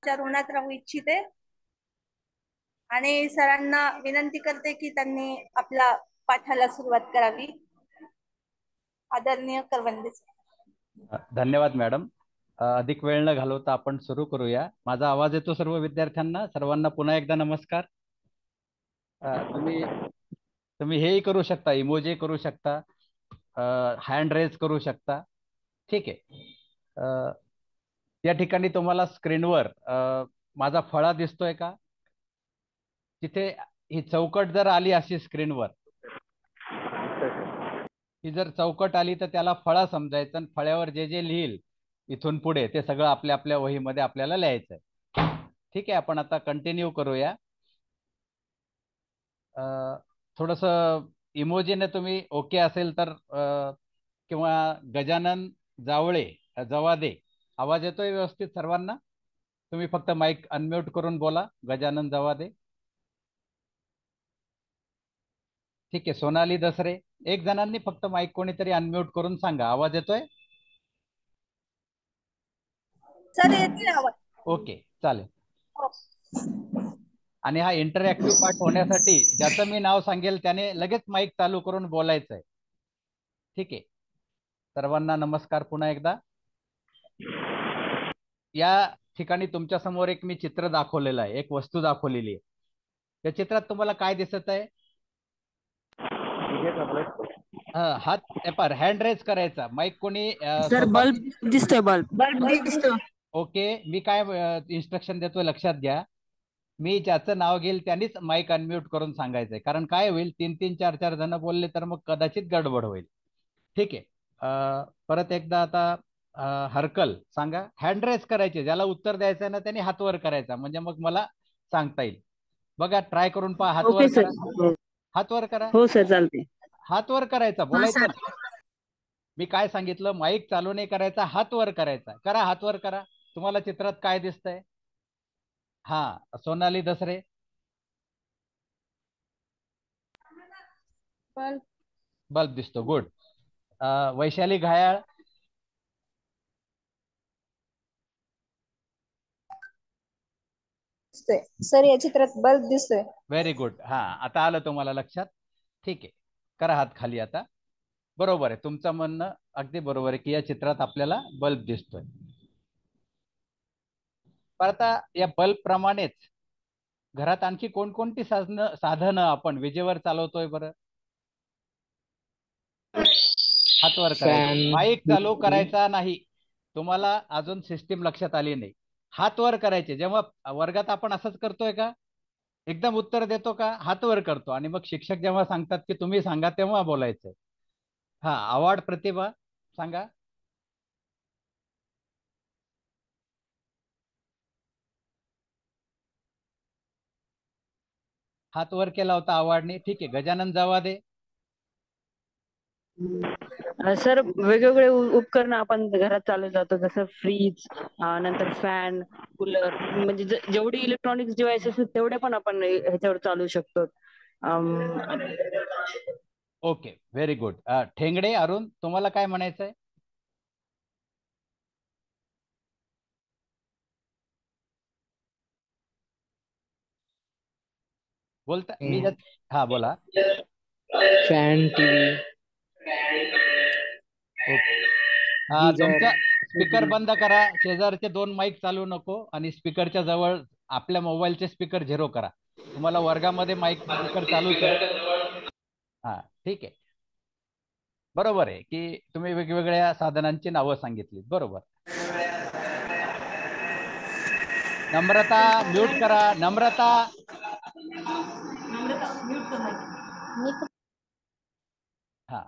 ऋणात राहू इच्छिते आणि सरांना विनंती करते की त्यांनी आपल्या पाठाला सुरुवात करावी. आदरणीय करवंदे सर. धन्यवाद मॅडम. अधिक वेळ न घालवता आपण सुरू करूया. माझा आवाज येतो सर्व विद्यार्थ्यांना? सर्वांना पुन्हा एकदा नमस्कार. तुम्ही तुम्ही हेही करू शकता, इमोजी करू शकता, हँड रेज करू शकता. ठीक आहे. या ठिकाणी तुम्हाला स्क्रीनवर माझा फळा दिसतोय का? तिथे ही चौकट जर आली अशी स्क्रीनवर, ही जर चौकट आली तर त्याला फळा समजायचं आणि फळ्यावर जे जे लिहिल इथून पुढे ते सगळं आपल्या आपल्या वहीमध्ये आपल्याला लिहायचं आहे. ठीक आहे, आपण आता कंटिन्यू करूया. थोडंसं इमोजीने तुम्ही ओके असेल तर किंवा गजानन जावळे जवादे, आवाज येतोय व्यवस्थित सर्वांना? तुम्ही फक्त माईक अनम्यूट करून बोला. गजानन जवादे. ठीक आहे. सोनाली दसरे, एक जणांनी फक्त माईक कोणीतरी अनम्यूट करून सांगा, आवाज येतोय? सर येते आवाज. ओके, चालेल. हो. आणि हा इंटरॅक्टिव्ह पार्ट होण्यासाठी ज्याचं मी नाव सांगेल त्याने लगेच माईक चालू करून बोलायचं आहे. ठीक आहे. सर्वांना नमस्कार पुन्हा एकदा. या ठिकाणी तुमच्या समोर एक मी चित्र दाखवलेलं आहे, एक वस्तू दाखवलेली आहे. या चित्रात तुम्हाला काय दिसत आहे? हात हँड रेज करायचा. माईक कोणी सर बल्ब दिसतोय, बल्ब दिसतोय. ओके, मी काय इन्स्ट्रक्शन देतोय लक्षात घ्या. मी ज्याचं नाव घेईल त्यांनीच माईक अनम्यूट करून सांगायचंय, कारण काय होईल, 3-3 4-4 जण बोलले तर मग कदाचित गडबड होईल. ठीक आहे. परत एकदा आता हरकल सांगा. हँड रेज करायचे, ज्याला उत्तर द्यायचं आहे ना त्यांनी हात वर करायचा, म्हणजे मग मला सांगता येईल. बघा, ट्राय करून पहा. हात वर ओके सर. करा, हात वर करा. हो सर, चालते. हात वर करायचा, हा बोलायचं सर. नाही. मी काय सांगितलं? माईक चालू नाही करायचा, हात वर करायचा. करा, हात वर करा. तुम्हाला चित्रात काय दिसतंय? हा, सोनाली दसरे. बल्ब दिसतो. गुड. वैशाली घायाळ. सर या चित्रात बल्ब दिसतोय. Very good. हा, आता आलं तुम्हाला लक्षात. ठीक आहे, करा हात खाली आता. बरोबर आहे, तुमचं म्हणणं अगदी बरोबर आहे की या चित्रात आपल्याला बल्ब दिसतोय. पण आता या बल्ब प्रमाणेच घरात आणखी कोणकोणती साधनं आपण विजेवर चालवतोय बरं? हातवर करायचं. माईक चालू करायचा नाही. तुम्हाला अजून सिस्टीम लक्षात आली नाही. हात वर करायचे. जेव्हा वर्गात आपण असंच करतोय का? एकदम उत्तर देतो का? हात वर करतो. आणि मग शिक्षक जेव्हा सांगतात की तुम्ही सांगा तेव्हा बोलायचं. हा, आवाड प्रतिभा सांगा. हात वर केला होता आवाडने. ठीक आहे. गजानन जावादे. सर वेगवेगळे उपकरण आपण घरात चालू जातो, जसं फ्रीज, नंतर फॅन, कूलर, म्हणजे जेवढी इलेक्ट्रॉनिक्स डिव्हाइसेस आहेत तेवढे पण आपण ह्याच्यावर चालू शकतो. Okay, very good. Thengde Arun, तुम्हाला काय म्हणायचंय? बोलता मी हा, बोला. Fan, TV, okay. गीजर. तुमचा स्पीकर बंद करा. शेजारचे 2 माईक चालू नको आणि स्पीकरच्या जवळ आपल्या मोबाईलचे स्पीकर झिरो करा. तुम्हाला वर्गामध्ये माईक स्पीकर चालूच आहे. हा, ठीक आहे. बरोबर आहे की तुम्ही वेगवेगळ्या साधनांची नावं सांगितली. बरोबर. नम्रता म्यूट करा. नम्रता. हा,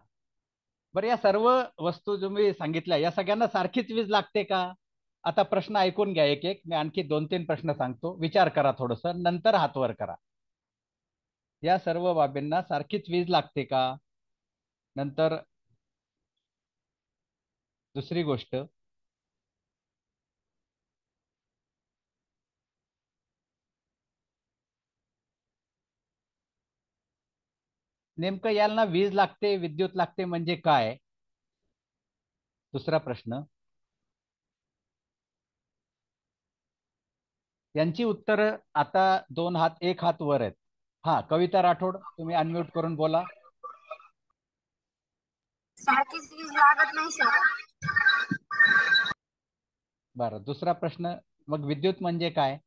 बरं. या सर्व वस्तू तुम्ही सांगितल्या, या सगळ्यांना सारखीच वीज लागते का? आता प्रश्न ऐकून घ्या एक एक. मी आणखी 2-3 प्रश्न सांगतो, विचार करा थोडस, नंतर हात वर करा. या सर्व बाबींना सारखीच वीज लागते का? नंतर दुसरी गोष्ट, नेमकं याला वीज लागते, विद्युत लागते म्हणजे काय? दुसरा प्रश्न, यांची उत्तर आता 2 हात 1 हात वर आहेत. हा, कविता राठोड, तुम्ही अनम्यूट करून बोला. सारखीच वीज लागत नाही सर. बरं, दुसरा प्रश्न, मग विद्युत म्हणजे काय?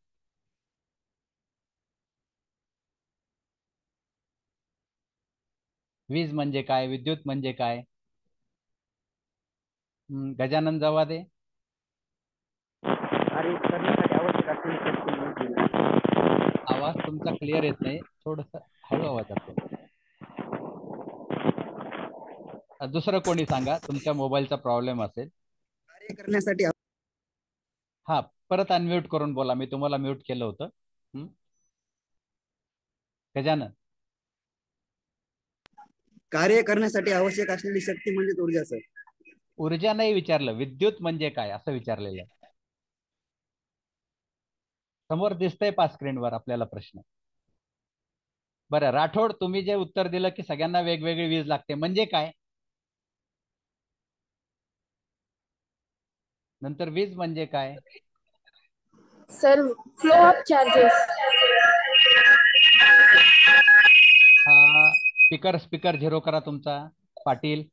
वीज म्हणजे काय, विद्युत म्हणजे काय? गजानन जवादे. कार्य करण्यासाठी आवश्यक असलेली शक्ती म्हणजे आवाज तुमचा क्लिअर येत नाही, थोडस हळू आवाजात बोला. दुसरं कोणी सांगा, तुमच्या मोबाईलचा प्रॉब्लेम असेल. कार्य करण्यासाठी हा, परत अनम्यूट करून बोला, मी तुम्हाला म्यूट केलं होतं. गजानन. कार्य करण्यासाठी आवश्यक असलेली शक्ती म्हणजे ऊर्जा सर. ऊर्जा नाही विचारलं, विद्युत म्हणजे काय असं विचारलेलं आहे. समोर दिसतंय पा स्क्रीनवर आपल्याला प्रश्न. बरं राठोड, तुम्ही जे उत्तर दिलं की सगळ्यांना वेगवेगळी वीज लागते, म्हणजे काय? नंतर वीज म्हणजे काय? Sir flow of charges. Speaker speaker zero करा तुमचा. पाटील,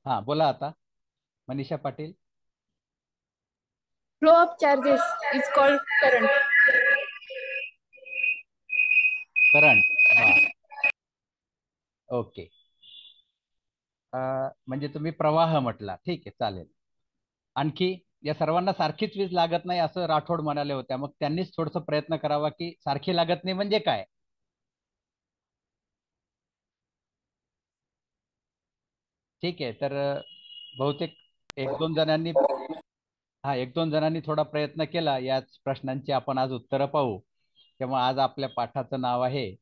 हा बोला आता. Manisha Patil. Flow of charges is called current. Current. बर, ओके. म्हणजे तुम्ही प्रवाह म्हटला, ठीक आहे, चालेल. आणखी या सर्वांना सारखीच वीज लागत नाही असं राठोड म्हणाले होत्या, मग त्यांनीच थोडस प्रयत्न करावा की सारखी लागत नाही म्हणजे काय? ठीक आहे, तर बहुतेक एक दोन जणांनी थोडा प्रयत्न केला. याच प्रश्नांची आपण आज उत्तरं पाहू. तेव्हा आज आपल्या पाठाचं नाव आहे,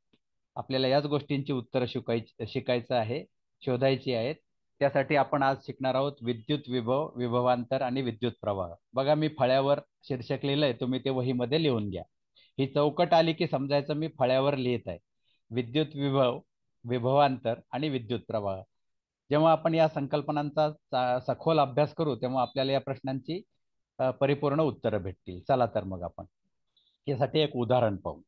आपल्याला याच गोष्टींची उत्तरं शिकायचं आहे, शोधायची आहेत. त्यासाठी आपण आज शिकणार आहोत विद्युत विभव, विभवांतर आणि विद्युत प्रवाह. बघा, मी फळ्यावर शीर्षक लिहिलंय, तुम्ही ते वहीमध्ये लिहून घ्या. ही चौकट आली की समजायचं मी फळ्यावर लिहित आहे. विद्युत विभव, विभवांतर आणि विद्युत प्रवाह. जेव्हा आपण या संकल्पनांचा सखोल अभ्यास करू तेव्हा आपल्याला या प्रश्नांची परिपूर्ण उत्तरं भेटतील. चला तर मग आपण यासाठी एक उदाहरण पाहू.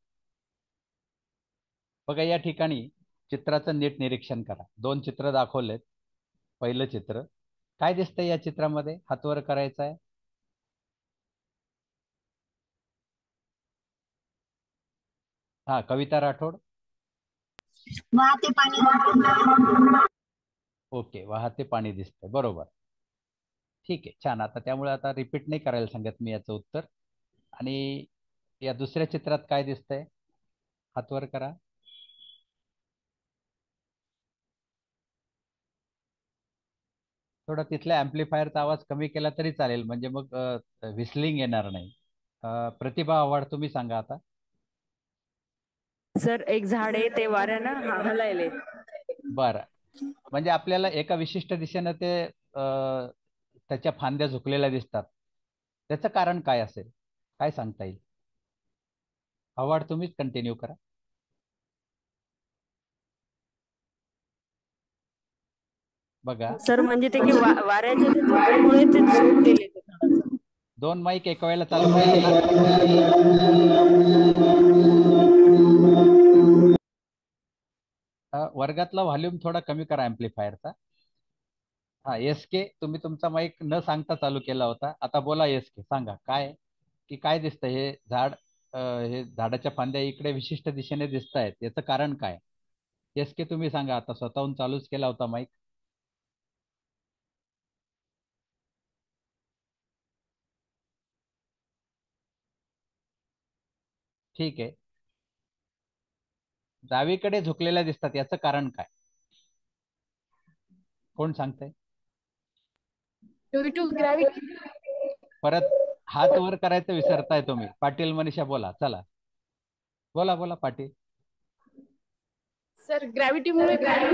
बघा, या ठिकाणी चित्राचं नीट निरीक्षण करा. 2 चित्र दाखवलेत. पहिलं चित्र काय दिसतंय या चित्रामध्ये? हातवर करायचं आहे. हा, कविता राठोड. वाहते पाणी. ओके, वाहते पाणी दिसतंय, बरोबर. ठीक आहे, छान. आता त्यामुळे आता रिपीट नाही करायला सांगत मी याचं उत्तर. आणि या दुसऱ्या चित्रात काय दिसतंय? हातवर करा. थोडा तिथल्या अँप्लिफायरचा आवाज कमी केला तरी चालेल, म्हणजे मग व्हिसलिंग येणार नाही. प्रतिभा आव्हाड, तुम्ही सांगा आता. सर एक झाड आहे ते वाऱ्यानं हलायले. बरं, म्हणजे आपल्याला एका विशिष्ट दिशेनं ते त्याच्या फांद्या झुकलेल्या दिसतात. त्याचं कारण काय असेल? काय सांगता येईल? आव्हाड, तुम्हीच कंटिन्यू करा. बघा, सर म्हणजे ते की वाऱ्याच्या झोक्यामुळे ते झोपलेले ते झाडाचं. 2 माईक एका वेळेला चालू करा. वर्गातला व्हॉल्यूम थोडा कमी करा अँप्लिफायरचा. हा, एस के, तुम्ही तुमचा माईक न सांगता चालू केला होता. आता बोला एस के, सांगा काय की काय दिसतं हे झाड. हे झाडाच्या फांद्या इकडे विशिष्ट दिशेने दिसत आहेत, याचं कारण काय? एस के, तुम्ही सांगा आता. स्वतःहून चालूच केला होता माईक. ठीक आहे, डावीकडे झुकलेल्या दिसतात, याचं कारण काय? कोण सांगतंय? Due to gravity. परत हात वर करायचं विसरताय तुम्ही. पाटील, मनीषा, बोला. चला, बोला बोला पाटील. सर ग्रॅव्हिटीमुळे काय?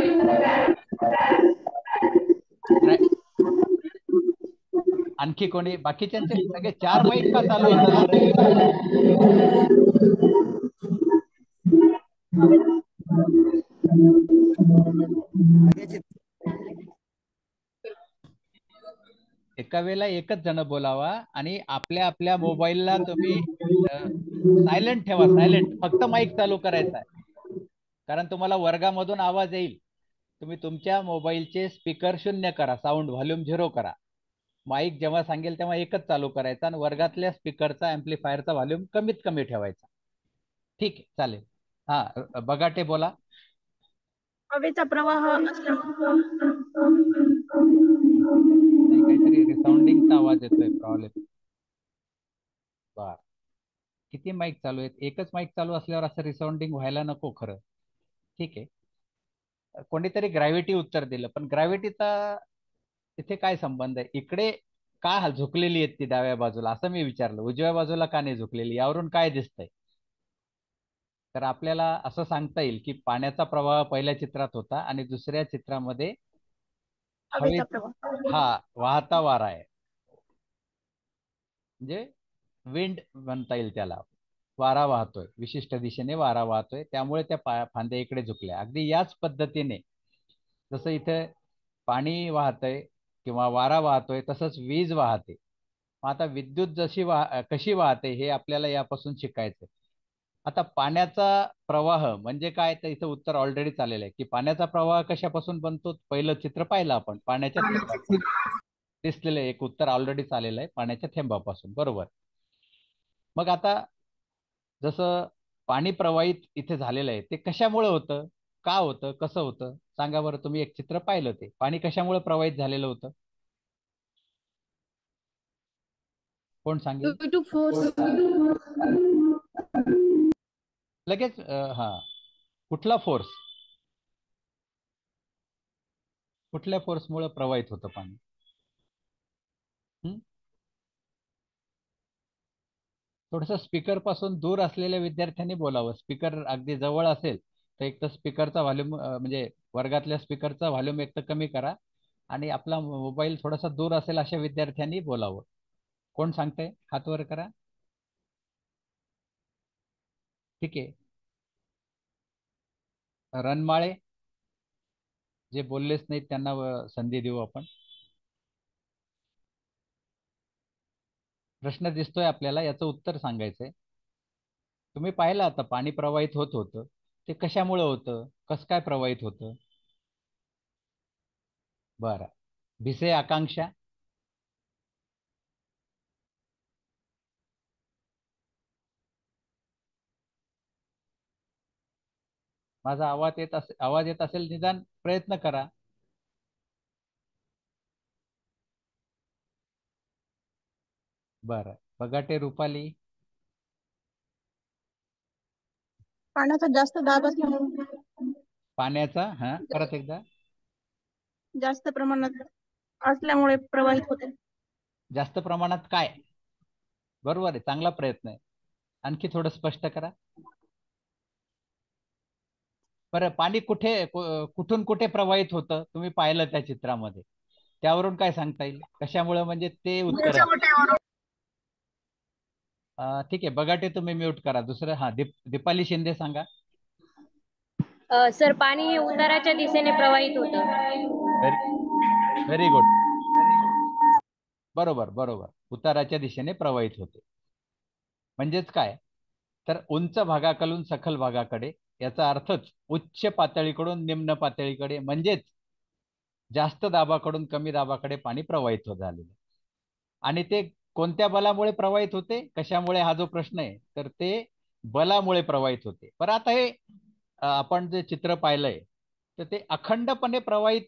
आणखी कोणी? बाकीच्यांचे सगळे 4 माईक का चालू होतात बरं? एका वेळेला एकच जण बोलावा आणि आपल्या आपल्या मोबाईलला तुम्ही सायलेंट ठेवा, सायलेंट. फक्त माईक चालू करायचा आहे, कारण तुम्हाला वर्गामधून आवाज येईल. तुम्ही तुमच्या मोबाईलचे स्पीकर 0 करा, साऊंड व्हॉल्यूम 0 करा. माईक जेव्हा सांगेल तेव्हा एकच चालू करायचा आणि वर्गातल्या स्पीकरचा एम्प्लिफायरचा व्हॉल्यूम कमीत कमी ठेवायचा. ठीक आहे, चालेल. हा, बगाटे बोला. हवेचा प्रवाह काहीतरी रिसाऊंडिंगचा आवाज येतोय, प्रॉब्लेम. बर, किती माईक चालू आहेत? एकच माईक चालू असल्यावर असं रिसाऊंडिंग व्हायला नको खरं. ठीक आहे. कोणीतरी ग्रॅव्हिटी उत्तर दिलं, पण ग्रॅव्हिटीचा तिथे काय संबंध आहे? इकडे का झुकलेली आहेत ती डाव्या बाजूला, असं मी विचारलं. उजव्या बाजूला का नाही झुकलेली, यावरून काय दिसतंय? तर आपल्याला असं सांगता येईल की पाण्याचा प्रवाह पहिल्या चित्रात होता आणि दुसऱ्या चित्रामध्ये हवे, हवेचा प्रवाह. हा, वाहता वारा आहे, म्हणजे विंड म्हणता येईल त्याला. वारा वाहतोय, विशिष्ट दिशेने वारा वाहतोय, त्यामुळे त्या फांद्या इकडे झुकल्या. अगदी याच पद्धतीने जसं इथे पाणी वाहतंय किंवा वारा वाहतोय, तसंच वीज वाहते. मग आता विद्युत कशी वाहते हे आपल्याला यापासून शिकायचं. आता पाण्याचा प्रवाह म्हणजे काय, तर इथं उत्तर ऑलरेडी चाललेलं आहे की पाण्याचा प्रवाह कशापासून बनतो. पहिलं चित्र पाहिलं आपण, पाण्याच्या थेंबापासून. दिसलेलं एक उत्तर ऑलरेडी चाललेलं आहे, पाण्याच्या थेंबापासून. बरोबर. मग आता जसं पाणी प्रवाहित इथे झालेलं आहे, ते कशामुळे होतं, का होतं, कसं होतं, सांगा बरं. तुम्ही एक चित्र पाहिलं, ते पाणी कशामुळे प्रवाहित झालेलं होतं? कोण सांगेल? Due to force. लगेच हा, कुठला फोर्स, कुठल्या फोर्समुळे प्रवाहित होतं पाणी? थोडस स्पीकर पासून दूर असलेल्या विद्यार्थ्यांनी बोलावं. स्पीकर अगदी जवळ असेल तर एक तर स्पीकरचा व्हॉल्यूम, म्हणजे वर्गातल्या स्पीकरचा व्हॉल्यूम एक तर कमी करा, आणि आपला मोबाईल थोडासा दूर असेल अशा विद्यार्थ्यांनी बोलावं. कोण सांगतंय? हात वर करा. ठीक आहे. रणमाळे, जे बोललेच नाहीत त्यांना संधी देऊ आपण. प्रश्न दिसतोय आपल्याला, याचं उत्तर सांगायचंय. तुम्ही पाहिलं आता पाणी प्रवाहित होत होतं, ते कशामुळे होतं, कसं काय प्रवाहित होतं? बरं, भिसे आकांक्षा. माझा आवाज येत असेल निदान प्रयत्न करा. बरं, बगाटे रुपाली. पाण्याचा जास्त दाब असल्यामुळे पाण्याचा, हा, परत एकदा. जास्त प्रमाणात असल्यामुळे प्रवाहित होते. जास्त प्रमाणात काय? बरोबर आहे, चांगला प्रयत्न आहे. आणखी थोडं स्पष्ट करा. बरं, पाणी कुठून कुठे प्रवाहित होतं तुम्ही पाहिलं त्या चित्रामध्ये, त्यावरून काय सांगता येईल कशामुळे, म्हणजे ते उत्तर आहे. ठीक आहे, बगाटे तुम्ही म्यूट करा. दुसरं, हा, दीपाली शिंदे सांगा. सर, पाणी हे उताराच्या दिशेने प्रवाहित होतं. Very very good. बरोबर बरोबर, उताराच्या दिशेने प्रवाहित होते. म्हणजेच काय, तर उंच भागाकडून सखल भागाकडे, याचा अर्थच उच्च पातळीकडून निम्न पातळीकडे, म्हणजेच जास्त दाबाकडून कमी दाबाकडे पाणी प्रवाहित होत झालेलं. आणि ते कोणत्या बलामुळे प्रवाहित होते, कशामुळे, हा जो प्रश्न आहे, तर ते बलामुळे प्रवाहित होते. बरं, आता हे आपण जे चित्र पाहिलंय, तर ते अखंडपणे प्रवाहित,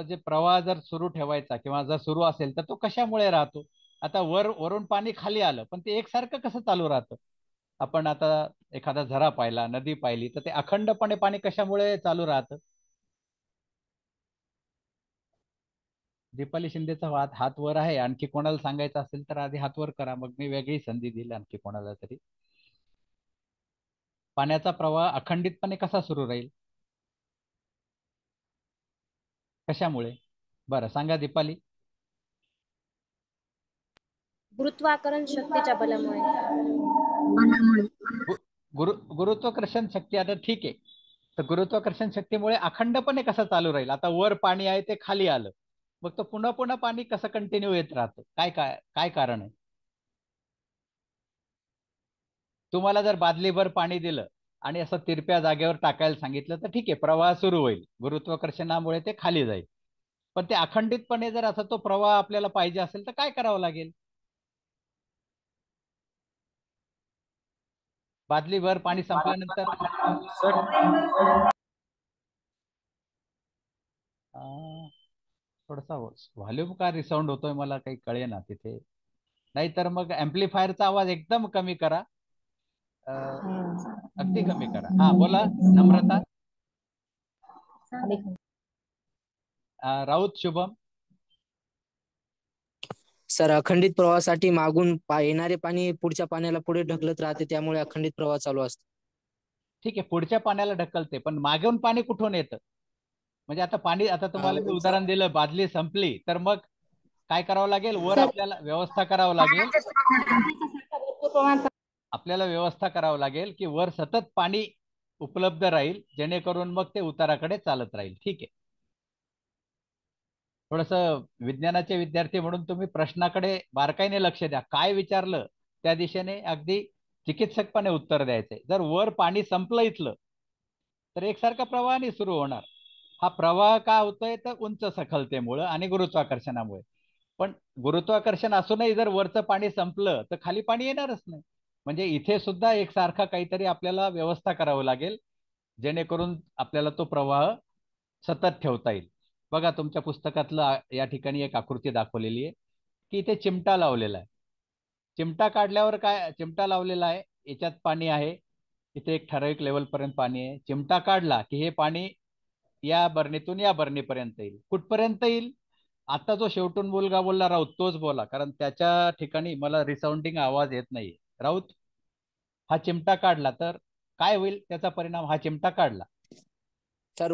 जे प्रवाह जर सुरू ठेवायचा किंवा जर सुरू असेल तर तो कशामुळे राहतो? आता वरून पाणी खाली आलं, पण ते एकसारखं कसं चालू राहतं? आपण आता एखादा झरा पाहिला, नदी पाहिली, तर ते अखंडपणे पाणी कशामुळे चालू राहतं? दीपाली शिंदेचा हात वर आहे. आणखी कोणाला सांगायचं असेल तर आधी हात वर करा, मग मी वेगळी संधी दिली आणखी कोणाला तरी. पाण्याचा प्रवाह अखंडितपणे कसा सुरू राहील, कशामुळे? बरं, सांगा दीपाली. गुरुत्वाकर्षण शक्तीच्या बलामुळे. गुरुत्वाकर्षण शक्ती, आता ठीक आहे, तर गुरुत्वाकर्षण शक्तीमुळे अखंडपणे कसं चालू राहील? आता वर पाणी आहे, ते खाली आलं, मग तो पुन्हा पुन्हा पाणी कसं कंटिन्यू येत राहतं? काय काय काय कारण आहे? तुम्हाला जर बादलीभर पाणी दिलं आणि असं तिरप्या जागेवर टाकायला सांगितलं तर ठीक आहे, प्रवाह सुरू होईल, गुरुत्वाकर्षणामुळे ते खाली जाईल. पण ते अखंडितपणे जर असा तो प्रवाह आपल्याला पाहिजे असेल तर काय करावं लागेल? बादलीभर पाणी संपल्यानंतर थोडासा व्हॉल्यूम का रिसाऊंड होतोय मला काही कळे ना तिथे. नाहीतर मग ऍम्प्लिफायरचा आवाज एकदम कमी करा, अगदी कमी करा. हा बोला नम्रता. राऊत शुभम. सर, अखंडित प्रवाहासाठी मागून येणारे पाणी पुढच्या पाण्याला पुढे ढकलत राहते, त्यामुळे अखंडित प्रवाह चालू असतो. ठीक आहे, पुढच्या पाण्याला ढकलते, पण मागून पाणी कुठून येतं? म्हणजे आता पाणी, आता तुम्हाला मी उदाहरण दिलं, बादली संपली तर मग काय करावं लागेल? वर आपल्याला व्यवस्था करावं लागेल, आपल्याला व्यवस्था करावं लागेल की वर सतत पाणी उपलब्ध राहील, जेणेकरून मग ते उताराकडे चालत राहील. ठीक आहे. थोडस विज्ञानाचे विद्यार्थी म्हणून तुम्ही प्रश्नाकडे बारकाईने लक्ष द्या. काय विचारलं त्या दिशेने अगदी चिकित्सकपणे उत्तर द्यायचंय. जर वर पाणी संपलं इथलं तर एकसारखा प्रवाहाने सुरू होणार. हा प्रवाह का होतोय? तर उंच सखलतेमुळं आणि गुरुत्वाकर्षणामुळे. पण गुरुत्वाकर्षण असूनही जर वरचं पाणी संपलं तर खाली पाणी येणारच नाही. म्हणजे इथे सुद्धा एकसारखा काहीतरी आपल्याला व्यवस्था करावं लागेल, जेणेकरून आपल्याला तो प्रवाह सतत ठेवता येईल. बघा तुमच्या पुस्तकातलं या ठिकाणी एक आकृती दाखवलेली आहे की इथे चिमटा लावलेला आहे. चिमटा काढल्यावर काय, चिमटा लावलेला आहे, याच्यात पाणी आहे, इथे एक ठराविक लेवल पर्यंत पाणी आहे. चिमटा काढला की हे पाणी या बरणीतून या बरणीपर्यंत येईल. कुठपर्यंत येईल? आता जो शेवटून मुलगा बोलला राऊत तोच बोला, कारण त्याच्या ठिकाणी मला रिसाऊंडिंग आवाज येत नाहीये. राऊत, हा चिमटा काढला तर काय होईल त्याचा परिणाम? हा चिमटा काढला, सर,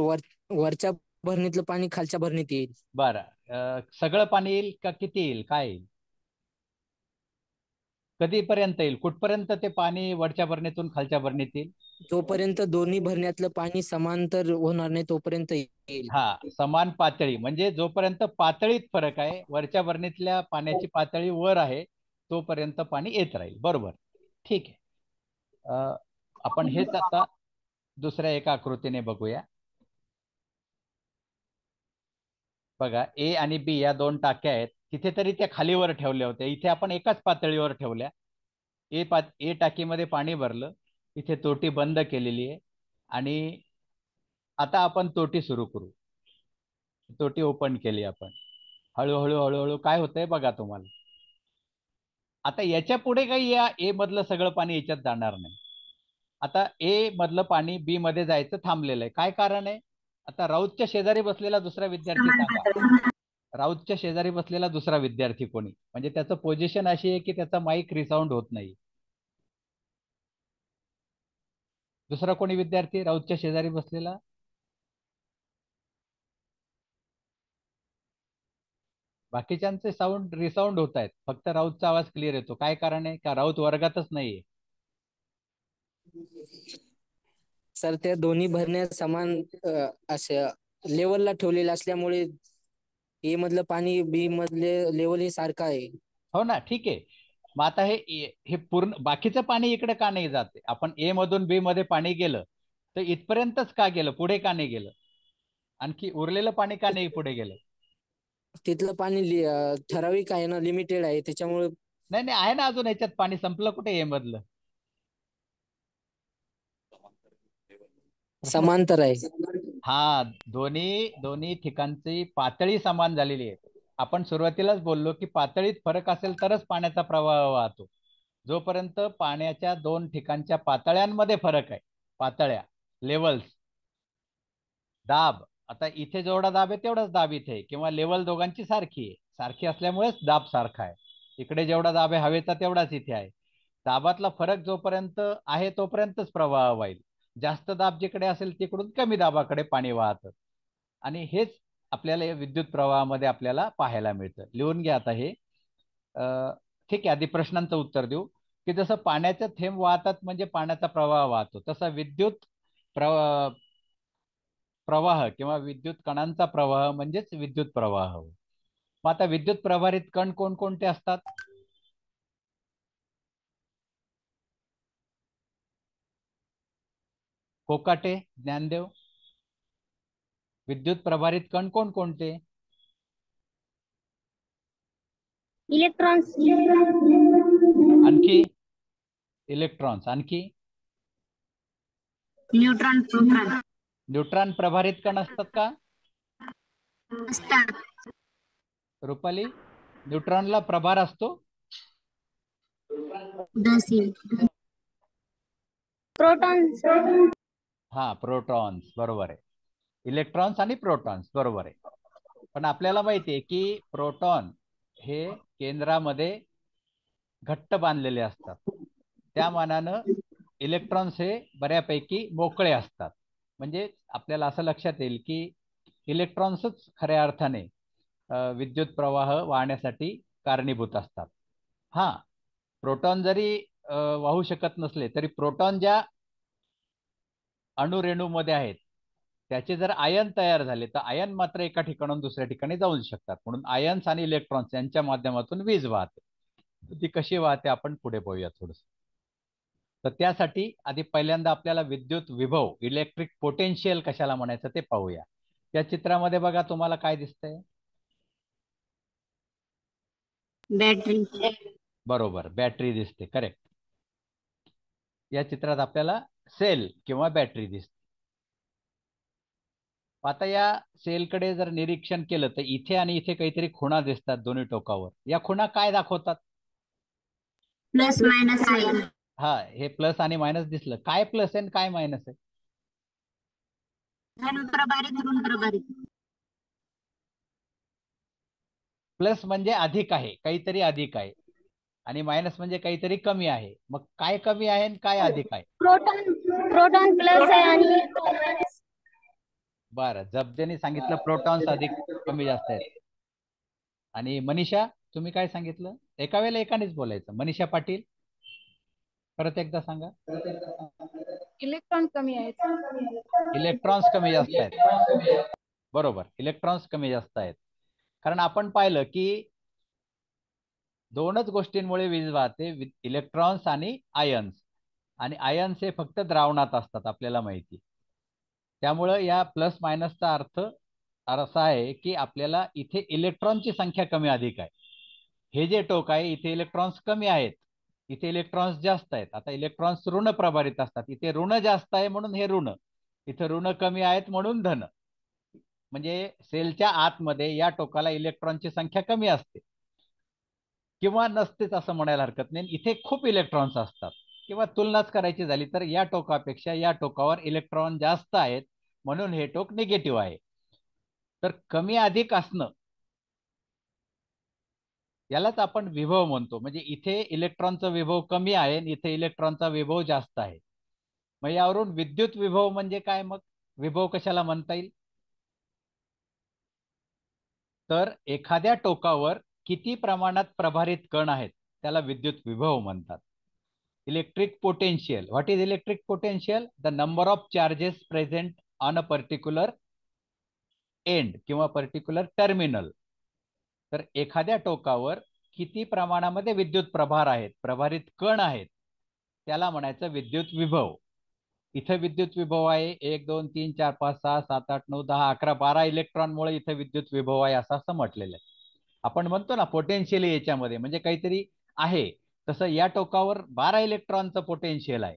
वरच्या भरणीतलं पाणी खालच्या भरणीत येईल. बरं, सगळं पाणी येईल का किती येईल, काय येईल, कधीपर्यंत येईल, कुठपर्यंत ते पाणी वरच्या भरणीतून खालच्या भरणीत येईल? जोपर्यंत दोन्ही भरण्यातलं पाणी समांतर होणार नाही तोपर्यंत येईल. हा, समान पातळी, म्हणजे जोपर्यंत पातळीत फरक आहे, वरच्या भरणीतल्या पाण्याची पातळी वर आहे तोपर्यंत पाणी येत राहील. बरोबर, ठीक आहे. आपण हेच आता दुसऱ्या एका आकृतीने बघूया. बघा, ए आणि बी या दोन टाक्या आहेत, तिथे तरी त्या खालीवर ठेवल्या होत्या, इथे आपण एकाच पातळीवर ठेवल्या. ए टाकीमध्ये पाणी भरलं, इथे तोटी बंद केलेली आहे आणि आता आपण तोटी सुरू करू. तोटी ओपन केली आपण, हळूहळू हळूहळू काय होतंय बघा तुम्हाला. आता याच्या पुढे काही या ए मधलं सगळं पाणी याच्यात जाणार नाही. आता ए मधलं पाणी बी मध्ये जायचं थांबलेलं आहे. काय कारण आहे? आता राऊतच्या शेजारी बसलेला दुसरा विद्यार्थी सांगा. राऊतच्या शेजारी बसलेला दुसरा विद्यार्थी कोणी, म्हणजे त्याचं पोझिशन अशी आहे की त्याचा माईक रिसाऊंड होत नाही. दुसरा कोणी विद्यार्थी राऊतच्या शेजारी बसलेला? बाकीच्यांचे साऊंड रिसाऊंड होत आहेत, फक्त राऊतचा आवाज क्लिअर येतो. काय कारण आहे? का राऊत वर्गातच नाहीये? सर, त्या दोन्ही भरण्या समान अशा लेवलला ठेवलेल्या असल्यामुळे ए मधलं पाणी बी मधले लेवल हे सारखं आहे. हो ना, ठीक आहे. मग आता हे पूर्ण बाकीचं पाणी इकडे का नाही जाते? आपण ए मधून बी मध्ये पाणी गेलं तर इथपर्यंतच का गेलं, पुढे का नाही गेलं? आणखी उरलेलं पाणी का नाही पुढे गेलं? तिथलं पाणी ठराविक आहे ना, लिमिटेड आहे, त्याच्यामुळे. नाही नाही, आहे ना अजून, याच्यात पाणी संपलं कुठे ए मधलं? समांतर आहे. हा, दोन्ही दोन्ही ठिकाणची पातळी समान झालेली आहे. आपण सुरुवातीलाच बोललो की पातळीत फरक असेल तरच पाण्याचा प्रवाह वाहतो. जोपर्यंत पाण्याच्या दोन ठिकाणच्या पातळ्यांमध्ये फरक आहे, पातळ्या, लेवल्स, दाब, आता इथे जेवढा दाब आहे तेवढाच दाब इथे आहे, किंवा लेवल दोघांची सारखी आहे, सारखी असल्यामुळेच दाब सारखा आहे. इकडे जेवढा दाब आहे हवेचा तेवढाच इथे आहे. दाबातला फरक जोपर्यंत आहे तोपर्यंतच प्रवाह वाहील. जास्त दाब जिकडे असेल तिकडून कमी दाबाकडे पाणी वाहतं. आणि हेच आपल्याला विद्युत प्रवाहामध्ये आपल्याला पाहायला मिळतं. लिहून घ्या आता हे. ठीक आहे, आधी प्रश्नांचं उत्तर देऊ. की जसं पाण्याचे थेंब वाहतात म्हणजे पाण्याचा प्रवाह वाहतो, तसा विद्युत प्रवाह किंवा विद्युत कणांचा प्रवाह म्हणजेच विद्युत प्रवाह. मग आता विद्युत प्रभारित कण कोणकोणते असतात? कोकाटे, ज्ञानदेव. विद्युत प्रभारित कण कोणकोणते? इलेक्ट्रॉन्स. आणखी? इलेक्ट्रॉन्स. आणखी? न्यूट्रॉन, प्रोटॉन न्यूट्रॉन प्रभारित कण असतात का? असतात. रुपाली, न्यूट्रॉनला प्रभार असतो? उदासीन. प्रोटॉन्स. हा, प्रोटॉन्स बरोबर आहे. इलेक्ट्रॉन्स आणि प्रोटॉन्स बरोबर आहे. पण आपल्याला माहिती आहे की प्रोटॉन हे केंद्रामध्ये घट्ट बांधलेले असतात. त्या मानानं इलेक्ट्रॉन्स हे बऱ्यापैकी मोकळे असतात. म्हणजे आपल्याला असं लक्षात येईल की इलेक्ट्रॉन्सच खऱ्या अर्थाने विद्युत प्रवाह वाहण्यासाठी कारणीभूत असतात. हा, प्रोटॉन जरी वाहू शकत नसले तरी प्रोटॉन ज्या अणुरेणूमध्ये आहेत त्याचे जर आयन तयार झाले तर आयन मात्र एका ठिकाणाहून दुसऱ्या ठिकाणी जाऊ शकतात. म्हणून आयन्स आणि इलेक्ट्रॉन्स यांच्या माध्यमातून वीज वाहते. ती कशी वाहते आपण पुढे पाहूया थोडस. तर त्यासाठी आधी पहिल्यांदा आपल्याला विद्युत विभव, इलेक्ट्रिक पोटेन्शियल कशाला म्हणायचं ते पाहूया. त्या चित्रामध्ये बघा तुम्हाला काय दिसतंय? बॅटरी. बरोबर, बॅटरी दिसते. करेक्ट. या चित्रात आपल्याला सेल किंवा बॅटरी दिसते. आता या सेलकडे जर निरीक्षण केलं तर इथे आणि इथे काहीतरी खुणा दिसतात दोन्ही टोकावर. या खुणा काय दाखवतात? Plus minus. हा, हे प्लस आणि मायनस दिसलं. काय प्लस आहे आणि काय मायनस आहे? धन प्रभारित, ऋण प्रभारित. प्लस म्हणजे अधिक आहे, काहीतरी अधिक आहे. आणि मायनस म्हणजे काहीतरी कमी आहे. मग काय कमी आहे आणि काय अधिक आहे? प्रोटॉन प्लस आहे आणि मायनस. बरं, जब्देने सांगितलं प्रोटॉन्स अधिक कमी जास्त आहेत. आणि मनीषा, तुम्ही काय सांगितलं? एका वेळेला एकानेच बोलायचं. मनीषा पाटील, परत एकदा सांगा. इलेक्ट्रॉन कमी आहेत. इलेक्ट्रॉन्स कमी जास्त आहेत. बरोबर, इलेक्ट्रॉन्स कमी जास्त आहेत. कारण आपण पाहिलं की दोनच गोष्टींमुळे वीज वाहते, इलेक्ट्रॉन्स आणि आयन्स. आणि आयन्स हे फक्त द्रावणात असतात, आपल्याला माहिती. त्यामुळे या प्लस मायनसचा अर्थ असा आहे की आपल्याला इथे इलेक्ट्रॉनची संख्या कमी अधिक आहे. हे जे टोक आहे इथे इलेक्ट्रॉन्स कमी आहेत, इथे इलेक्ट्रॉन्स जास्त आहेत. आता इलेक्ट्रॉन्स ऋण प्रभारित असतात. इथे ऋण जास्त आहे म्हणून हे ऋण, इथे ऋण कमी आहेत म्हणून धन. म्हणजे सेलच्या आतमध्ये या टोकाला इलेक्ट्रॉनची संख्या कमी असते किंवा नसतेच असं म्हणायला हरकत नाही. इथे खूप इलेक्ट्रॉन्स असतात. किंवा तुलनाच करायची झाली तर या टोकापेक्षा या टोकावर इलेक्ट्रॉन जास्त आहेत म्हणून हे टोक निगेटिव्ह आहे. तर कमी अधिक असणं यालाच आपण विभव म्हणतो. म्हणजे इथे इलेक्ट्रॉनचा विभव कमी आहे आणि इथे इलेक्ट्रॉनचा विभव जास्त आहे. मग यावरून विद्युत विभव म्हणजे काय? मग विभव कशाला म्हणता येईल? तर एखाद्या टोकावर किती प्रमाणात प्रभारित कण आहेत त्याला विद्युत विभव म्हणतात. Electric potential. What is electric potential? The number of charges present on a particular end किंवा पर्टिक्युलर टर्मिनल. तर एखाद्या टोकावर किती प्रमाणामध्ये विद्युत प्रभार आहेत, प्रभारित कण आहेत, त्याला म्हणायचं विद्युत विभव. इथे विद्युत विभव आहे 1 2 3 4 5 6 7 8 9 10 11 12 इलेक्ट्रॉनमुळे इथे विद्युत विभव आहे असं म्हटलेलं आहे. आपण म्हणतो ना पोटेन्शियल याच्यामध्ये म्हणजे काहीतरी आहे, तसं या टोकावर 12 इलेक्ट्रॉनचं पोटेन्शियल आहे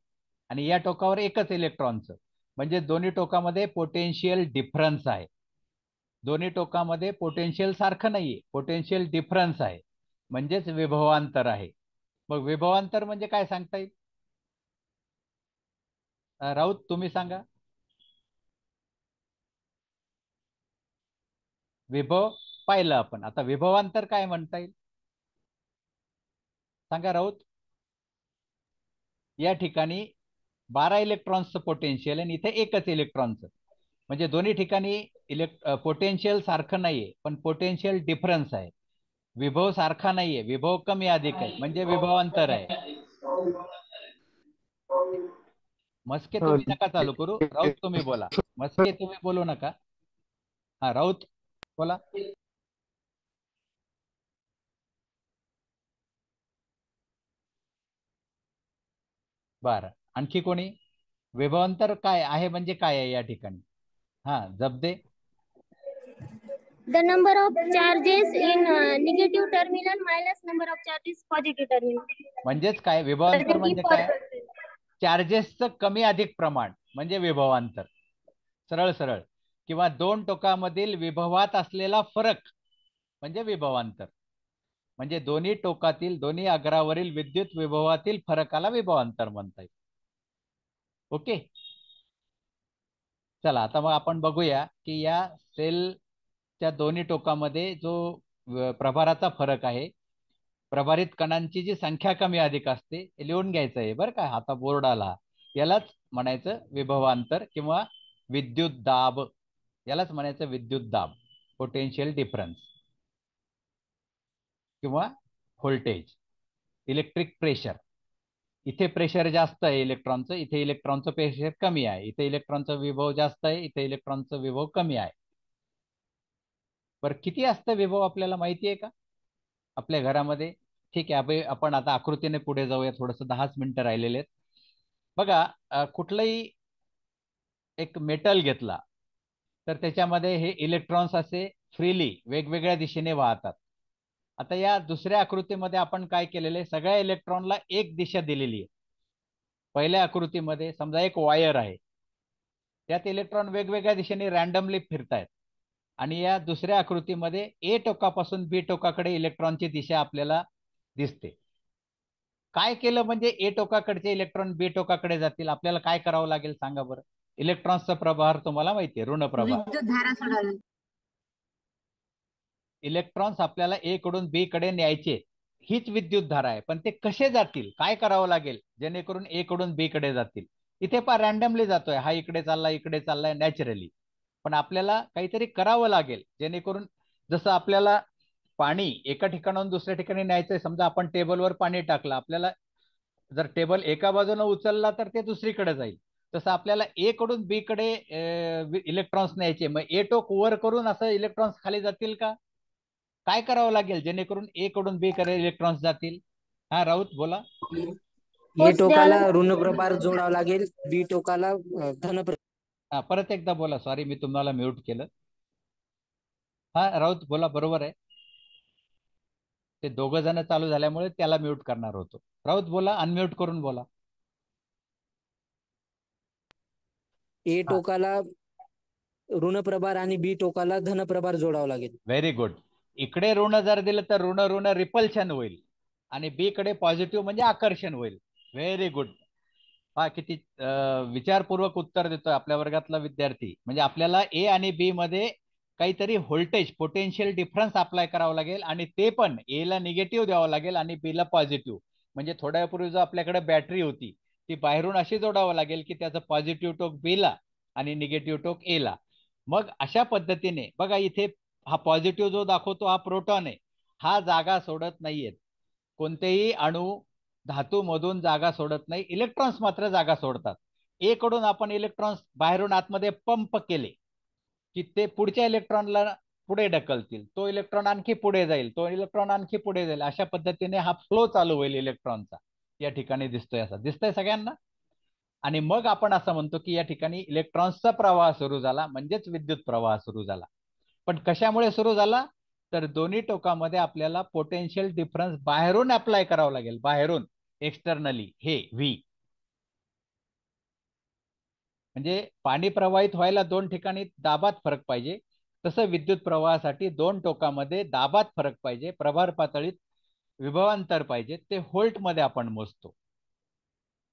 आणि या टोकावर एकच इलेक्ट्रॉनचं. म्हणजे दोन्ही टोकामध्ये पोटेन्शियल डिफरन्स आहे. दोन्ही टोकामध्ये पोटेन्शियल सारखं नाहीये, पोटेन्शियल डिफरन्स आहे, म्हणजेच विभवांतर आहे. मग विभवांतर म्हणजे काय सांगता येईल? राऊत तुम्ही सांगा. विभव पाहिलं आपण, आता विभवांतर काय म्हणता येईल सांगा राऊत. या ठिकाणी 12 इलेक्ट्रॉन्सचं पोटेन्शियल आणि इथे एकच इलेक्ट्रॉनचं, म्हणजे दोन्ही ठिकाणी पोटेन्शियल सारखं नाहीये पण पोटेन्शियल डिफरन्स आहे. विभव सारखा नाहीये, विभव कमी अधिक आहे म्हणजे विभवांतर आहे. मस्के तुम्ही नका चालू करू. राऊत तुम्ही बोला. मस्के तुम्ही बोलू नका. हा राऊत बोला. बरं, आणखी कोणी? विभवांतर काय आहे म्हणजे काय आहे या ठिकाणी? हा जबदे. The number of charges in negative terminal minus number of charges positive terminal. म्हणजेच काय तर विभवांतर ते म्हणजे काय? चार्जेसचं कमी अधिक प्रमाण म्हणजे विभवांतर, सरळ सरळ. किंवा दोन टोकामधील विभवात असलेला फरक म्हणजे विभवांतर. म्हणजे दोन्ही टोकातील दोन्ही अग्रावरील विद्युत विभवातील फरकाला विभवांतर म्हणता येईल. ओके, चला आता मग आपण बघूया की या सेलच्या दोन्ही टोकामध्ये जो प्रभाराचा फरक आहे, प्रभारित कणांची जी संख्या कमी अधिक असते, लिहून घ्यायचं आहे बरं का, आता बोर्ड आला, यालाच म्हणायचं विभवांतर किंवा विद्युत दाब. यालाच म्हणायचं विद्युत दाब, पोटेन्शियल डिफरन्स किंवा व्होल्टेज. इलेक्ट्रिक प्रेशर, इथे प्रेशर जास्त आहे इलेक्ट्रॉनचं, इथे इलेक्ट्रॉनचं प्रेशर कमी आहे, इथे इलेक्ट्रॉनचा विभव जास्त आहे, इथे इलेक्ट्रॉनचा विभव कमी आहे. बरं किती असतं विभव आपल्याला माहिती आहे का आपल्या घरामध्ये? ठीक आहे, आपण आता आकृतीने पुढे जाऊया, थोडंसं 10 मिनिटं राहिलेले आहेत. बघा कुठलंही एक मेटल घेतला तर त्याच्यामध्ये हे इलेक्ट्रॉन्स असे फ्रीली वेगवेगळ्या दिशेने वाहतात. आता या दुसऱ्या आकृतीमध्ये आपण काय केलेले, सगळ्या इलेक्ट्रॉनला एक दिशा दिलेली आहे. पहिल्या आकृतीमध्ये समजा एक वायर आहे, त्यात इलेक्ट्रॉन वेगवेगळ्या दिशेने रॅन्डमली फिरतायत. आणि या दुसऱ्या आकृतीमध्ये ए टोकापासून बी टोकाकडे इलेक्ट्रॉनची दिशा आपल्याला दिसते. काय केलं म्हणजे ए टोकाकडचे इलेक्ट्रॉन बी टोकाकडे जातील? आपल्याला काय करावं लागेल सांगा बरं? इलेक्ट्रॉन्सचा प्रभार तुम्हाला माहिती आहे, ऋण प्रभार. इलेक्ट्रॉन्स आपल्याला ए कडून बी कडे न्यायचे, हीच विद्युत धारा आहे. पण ते कसे जातील, काय करावं लागेल जेणेकरून ए कडून बी कडे जातील? इथे पा रॅन्डमली जातोय, हा इकडे चाललाय इकडे चाललाय नॅचरली. पण आपल्याला काहीतरी करावं लागेल जेणेकरून, जसं आपल्याला पाणी एका ठिकाणाहून दुसऱ्या ठिकाणी न्यायचंय, समजा आपण टेबलवर पाणी टाकलं, आपल्याला जर टेबल एका बाजूने उचलला तर ते दुसरीकडे जाईल. तसं आपल्याला ए कडून बी कडे इलेक्ट्रॉन्स न्यायचे, मग ए टोक वर करून असं इलेक्ट्रॉन्स खाली जातील का? काय करावं लागेल जेणेकरून ए कडून बी कडे इलेक्ट्रॉन्स जातील? हा राऊत बोला. ए टोकाला ऋण प्रभार जोडावा लागेल, बी टोकाला धन प्रभार. परत एकदा बोला, सॉरी मी तुम्हाला म्यूट केलं. हा राऊत बोला, बरोबर आहे. ते दोघं जण चालू झाल्यामुळे त्याला म्यूट करणार होतो. राऊत बोला, अनम्यूट करून बोला. ए टोकाला ऋण प्रभार आणि बी टोकाला धन प्रभार जोडावा लागेल. Very good. इकडे ऋण जर दिलं तर ऋण ऋण रिपल्शन होईल आणि बी कडे पॉझिटिव्ह म्हणजे आकर्षण होईल. Very good. हा किती विचारपूर्वक उत्तर देतोय आपल्या वर्गातला विद्यार्थी. म्हणजे आपल्याला ए आणि बी मध्ये काहीतरी व्होल्टेज पोटेन्शियल डिफरन्स अप्लाय करावं लागेल आणि ते पण ए ला निगेटिव्ह द्यावं लागेल आणि बी ला पॉझिटिव्ह. म्हणजे थोड्या वेळापूर्वी जो आपल्याकडे बॅटरी होती ती बाहेरून अशी जोडावं लागेल की त्याचं पॉझिटिव्ह टोक बी ला आणि निगेटिव्ह टोक ए ला. मग अशा पद्धतीने बघा, इथे हा पॉझिटिव्ह जो दाखवतो हा प्रोटॉन आहे, हा जागा सोडत नाहीयेत. कोणतेही अणू धातू मधून जागा सोडत नाही, इलेक्ट्रॉन्स मात्र जागा सोडतात. ए कडून आपण इलेक्ट्रॉन्स बाहेरून आतमध्ये पंप केले की ते पुढच्या इलेक्ट्रॉनला पुढे ढकलतील, तो इलेक्ट्रॉन आणखी पुढे जाईल, तो इलेक्ट्रॉन आणखी पुढे जाईल. अशा पद्धतीने हा फ्लो चालू होईल इलेक्ट्रॉनचा. या ठिकाणी दिसतोय, असा दिसतंय सगळ्यांना. आणि मग आपण असं म्हणतो की या ठिकाणी इलेक्ट्रॉन्सचा प्रवाह सुरू झाला, म्हणजेच विद्युत प्रवाह सुरू झाला. पण कशामुळे सुरू झाला? तर दोन्ही टोकामध्ये आपल्याला पोटेन्शियल डिफरन्स बाहेरून अप्लाय करावं लागेल, बाहेरून एक्सटर्नली, हे व्ही. म्हणजे पाणी प्रवाहित व्हायला दोन ठिकाणी दाबात फरक पाहिजे, तसं विद्युत प्रवाहासाठी दोन टोकामध्ये दाबात फरक पाहिजे, प्रभार पातळीत विभवांतर पाहिजे. ते व्होल्ट मध्ये आपण मोजतो.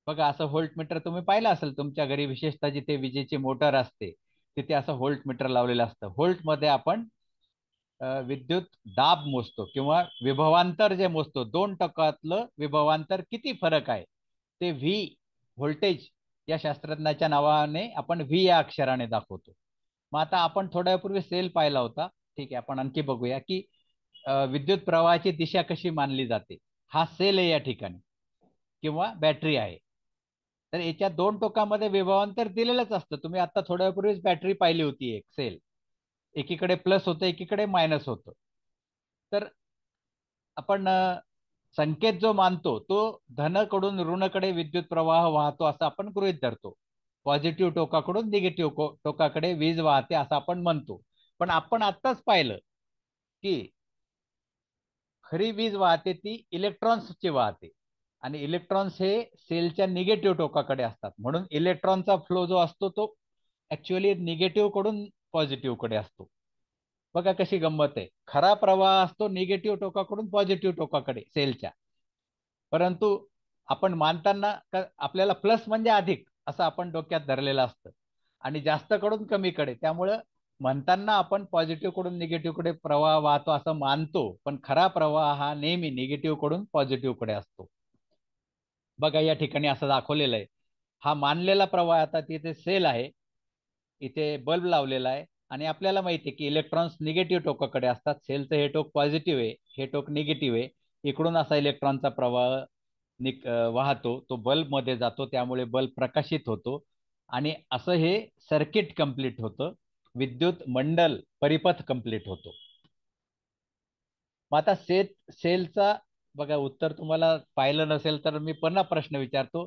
बघा असं व्होल्ट मीटर तुम्ही पाहिलं असेल तुमच्या घरी, विशेषतः जिथे विजेची मोटर असते तिथे असं व्होल्ट मीटर लावलेलं असतं. व्होल्ट मध्ये आपण विद्युत दाब मोजतो किंवा विभवांतर जे मोजतो, दोन टोकातलं विभवांतर किती फरक आहे ते व्ही, व्होल्टेज या शास्त्रज्ञाच्या नावाने आपण व्ही या अक्षराने दाखवतो. मग आता आपण थोड्यापूर्वी सेल पाहिला होता, ठीक आहे, आपण आणखी बघूया की विद्युत प्रवाहाची दिशा कशी मानली जाते. हा सेल आहे या ठिकाणी किंवा बॅटरी आहे. तर याच्या दोन टोकामध्ये विभवांतर दिलेलंच असतं. तुम्ही आता थोड्या वेळापूर्वीच बॅटरी पाहिली होती, एक सेल, एकीकडे प्लस होतं एकीकडे मायनस होतं. तर आपण संकेत जो मानतो तो धनकडून ऋणकडे विद्युत प्रवाह वाहतो असं आपण गृहीत धरतो. पॉझिटिव्ह टोकाकडून निगेटिव्ह टोकाकडे वीज वाहते असं आपण म्हणतो. पण आपण आत्ताच पाहिलं की खरी वीज वाहते ती इलेक्ट्रॉन्सची वाहते आणि इलेक्ट्रॉन्स हे सेलच्या निगेटिव्ह टोकाकडे असतात. म्हणून इलेक्ट्रॉनचा फ्लो जो असतो तो ऍक्च्युअली निगेटिव्ह कडून पॉझिटिव्ह कडे असतो. बघा कशी गंमत आहे. खरा प्रवाह असतो निगेटिव्ह टोकाकडून पॉझिटिव्ह टोकाकडे सेलच्या, परंतु आपण मानताना आपल्याला प्लस म्हणजे अधिक असं आपण डोक्यात धरलेलं असतं आणि जास्त कडून कमीकडे. त्यामुळं म्हणताना आपण पॉझिटिव्ह कडून निगेटिव्ह कडे प्रवाह वाहतो असं मानतो, पण खरा प्रवाह हा नेहमी निगेटिव्ह कडून पॉझिटिव्ह कडे असतो. बघा या ठिकाणी असं दाखवलेलं आहे. हा मानलेला प्रवाह, आता तिथे सेल आहे, इथे बल्ब लावलेला आहे आणि आपल्याला माहिती आहे की इलेक्ट्रॉन्स निगेटिव्ह टोकाकडे असतात. सेलचं हे टोक पॉझिटिव्ह आहे, हे टोक निगेटिव्ह आहे. इकडून असा इलेक्ट्रॉनचा प्रवाह वाहतो, तो बल्ब मध्ये जातो, त्यामुळे बल्ब प्रकाशित होतो आणि असं हे सर्किट कंप्लीट होतं, विद्युत मंडल परिपथ कंप्लीट होतो. मग आता सेलचा बघा उत्तर तुम्हाला पाहिलं नसेल तर मी पुन्हा प्रश्न विचारतो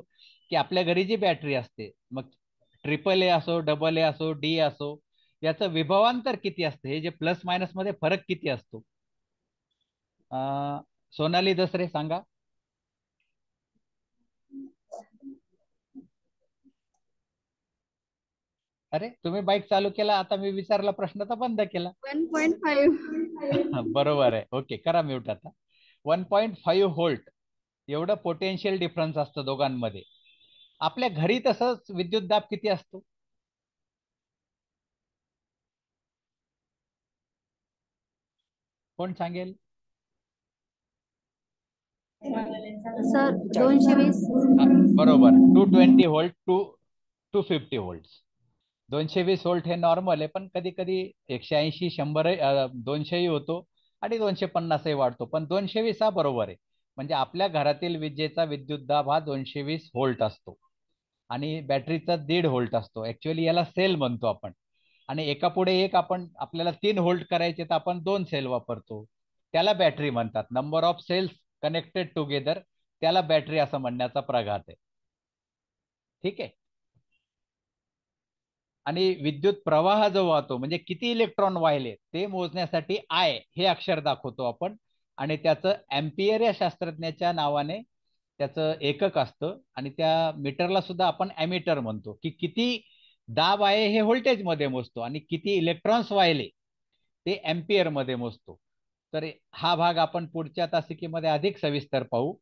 की आपल्या घरी जी बॅटरी असते, मग ट्रिपल ए असो, डबल ए असो, डी असो, याचं विभवांतर किती असतं? हे जे प्लस मायनस मध्ये फरक किती असतो? सोनाली दसरे सांगा. अरे तुम्ही बाईक चालू केला, आता मी विचारला प्रश्न तर बंद केला. 1.5. बरोबर आहे. ओके, करा म्यूट आता. 1.5 व्होल्ट एवढं पोटेन्शियल डिफरन्स असतं दोघांमध्ये. आपल्या घरी तसंच विद्युत दाब किती असतो? कोण सांगेल? सर 220. बरोबर, 220 व्होल्ट टू 250 व्होल्ट. 220 व्होल्ट हे नॉर्मल आहे, पण कधी कधी 180, 100, 200 होतो आणि 250 वाढतो, पण 220 हा बरोबर आहे. म्हणजे आपल्या घरातील विजेचा विद्युत दाब हा 220 व्होल्ट असतो आणि बॅटरीचा 1.5 व्होल्ट असतो. ऍक्च्युअली याला सेल म्हणतो आपण. आणि एका पुढे एक आपल्याला 3 व्होल्ट करायचे तर आपण 2 सेल वापरतो, त्याला बॅटरी म्हणतात. Number of cells connected together, त्याला बॅटरी असं म्हणण्याचा प्रघात आहे. ठीक आहे. आणि विद्युत प्रवाह जो वाहतो म्हणजे किती इलेक्ट्रॉन वाहिले ते मोजण्यासाठी आय हे अक्षर दाखवतो आपण आणि त्याचं एम्पियर या शास्त्रज्ञाच्या नावाने त्याचं एकक असतं आणि त्या मीटरला सुद्धा आपण ॲमीटर म्हणतो. की किती दाब आहे हे व्होल्टेज मध्ये मोजतो आणि किती इलेक्ट्रॉन्स वाहिले ते एम्पियर मध्ये मोजतो. तर हा भाग आपण पुढच्या तासिकेमध्ये अधिक सविस्तर पाहू.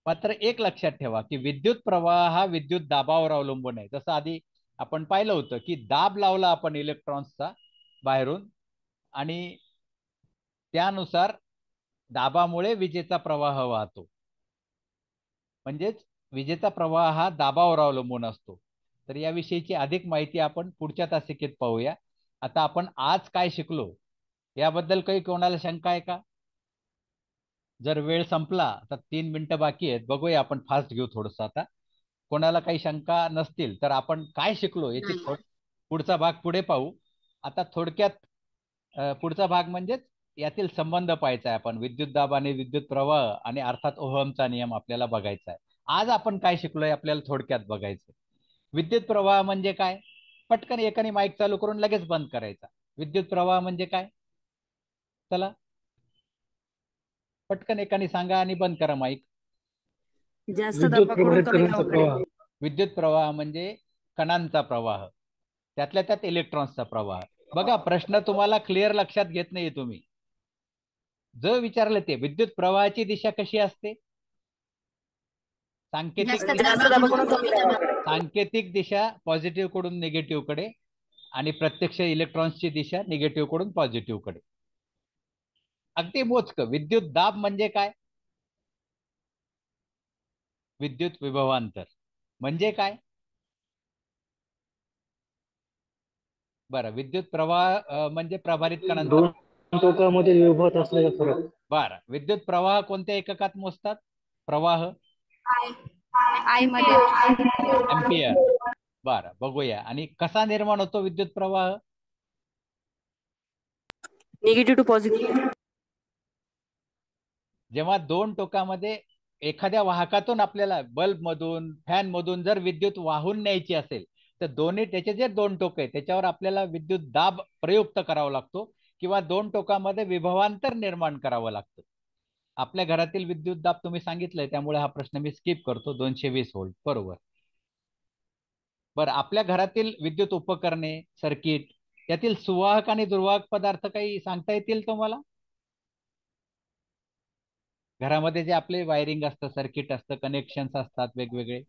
मात्र एक लक्षात ठेवा की विद्युत प्रवाह हा विद्युत दाबावर अवलंबून आहे. जसं आधी आपण पाहिलं होतं की दाब लावला आपण इलेक्ट्रॉन्सचा बाहेरून आणि त्यानुसार दाबामुळे विजेचा प्रवाह वाहतो. म्हणजेच विजेचा प्रवाह हा दाबावर अवलंबून असतो. तर याविषयीची अधिक माहिती आपण पुढच्या तासिकेत पाहूया. आता आपण आज काय शिकलो याबद्दल काही कोणाला शंका आहे का? जर वेळ संपला तर 3 मिनिटं बाकी आहेत, बघूया आपण फास्ट घेऊ थोडस. आता कोणाला काही शंका नसतील तर आपण काय शिकलो याची पुढचा भाग पुढे पाहू. आता थोडक्यात पुढचा भाग म्हणजेच यातील संबंध पाहायचा आहे आपण. विद्युत दाब आणि विद्युत प्रवाह आणि अर्थात ओहमचा नियम आपल्याला बघायचा आहे. आज आपण काय शिकलोय आपल्याला थोडक्यात बघायचं. विद्युत प्रवाह म्हणजे काय? पटकन एकाने माईक चालू करून लगेच बंद करायचा. विद्युत प्रवाह म्हणजे काय? चला पटकन एकाने सांगा आणि बंद करा माईक. जास्त दाबाकडून कमी दाबाकडे. विद्युत प्रवाह म्हणजे कणांचा प्रवाह, त्यातल्या त्यात इलेक्ट्रॉन्सचा प्रवाह. बघा प्रश्न तुम्हाला क्लिअर लक्षात घेत नाहीये तुम्ही. जो विचारलं ते विद्युत प्रवाहाची दिशा कशी असते? सांकेतिक दिशा पॉझिटिव्ह कडून निगेटिव्ह कडे आणि प्रत्यक्ष इलेक्ट्रॉन्सची दिशा निगेटिव्ह कडून पॉझिटिव्ह कडे. अगदी मोजकं. विद्युत दाब म्हणजे काय? विद्युत विभवांतर म्हणजे काय? बरं, विद्युत प्रवाह म्हणजे प्रभारित कणांचा. दोन टोकामध्ये विभागात असलेला फरक. बरं, विद्युत प्रवाह कोणत्या एककात मोजतात? प्रवाह आय मध्ये. एम्पियर. बरं, बघूया. आणि कसा निर्माण होतो विद्युत प्रवाह? Negative to positive. जेव्हा दोन टोकामध्ये एखाद्या वाहकातून आपल्याला बल्ब मधून फॅन मधून जर विद्युत वाहून न्यायची असेल तर दोन्ही त्याचे जे दोन टोक आहे त्याच्यावर आपल्याला विद्युत दाब प्रयुक्त करावा लागतो किंवा दोन टोकामध्ये विभवांतर निर्माण करावं लागतं. आपल्या घरातील विद्युत दाब तुम्ही सांगितलंय त्यामुळे हा प्रश्न मी स्किप करतो. 220 व्होल्ट बरोबर. बरं, आपल्या घरातील विद्युत उपकरणे सर्किट यातील सुवाहक आणि दुर्वाहक पदार्थ काही सांगता येतील तुम्हाला? घरामध्ये जे आपले वायरिंग असतं, सर्किट असतं, कनेक्शन्स असतात वेगवेगळे,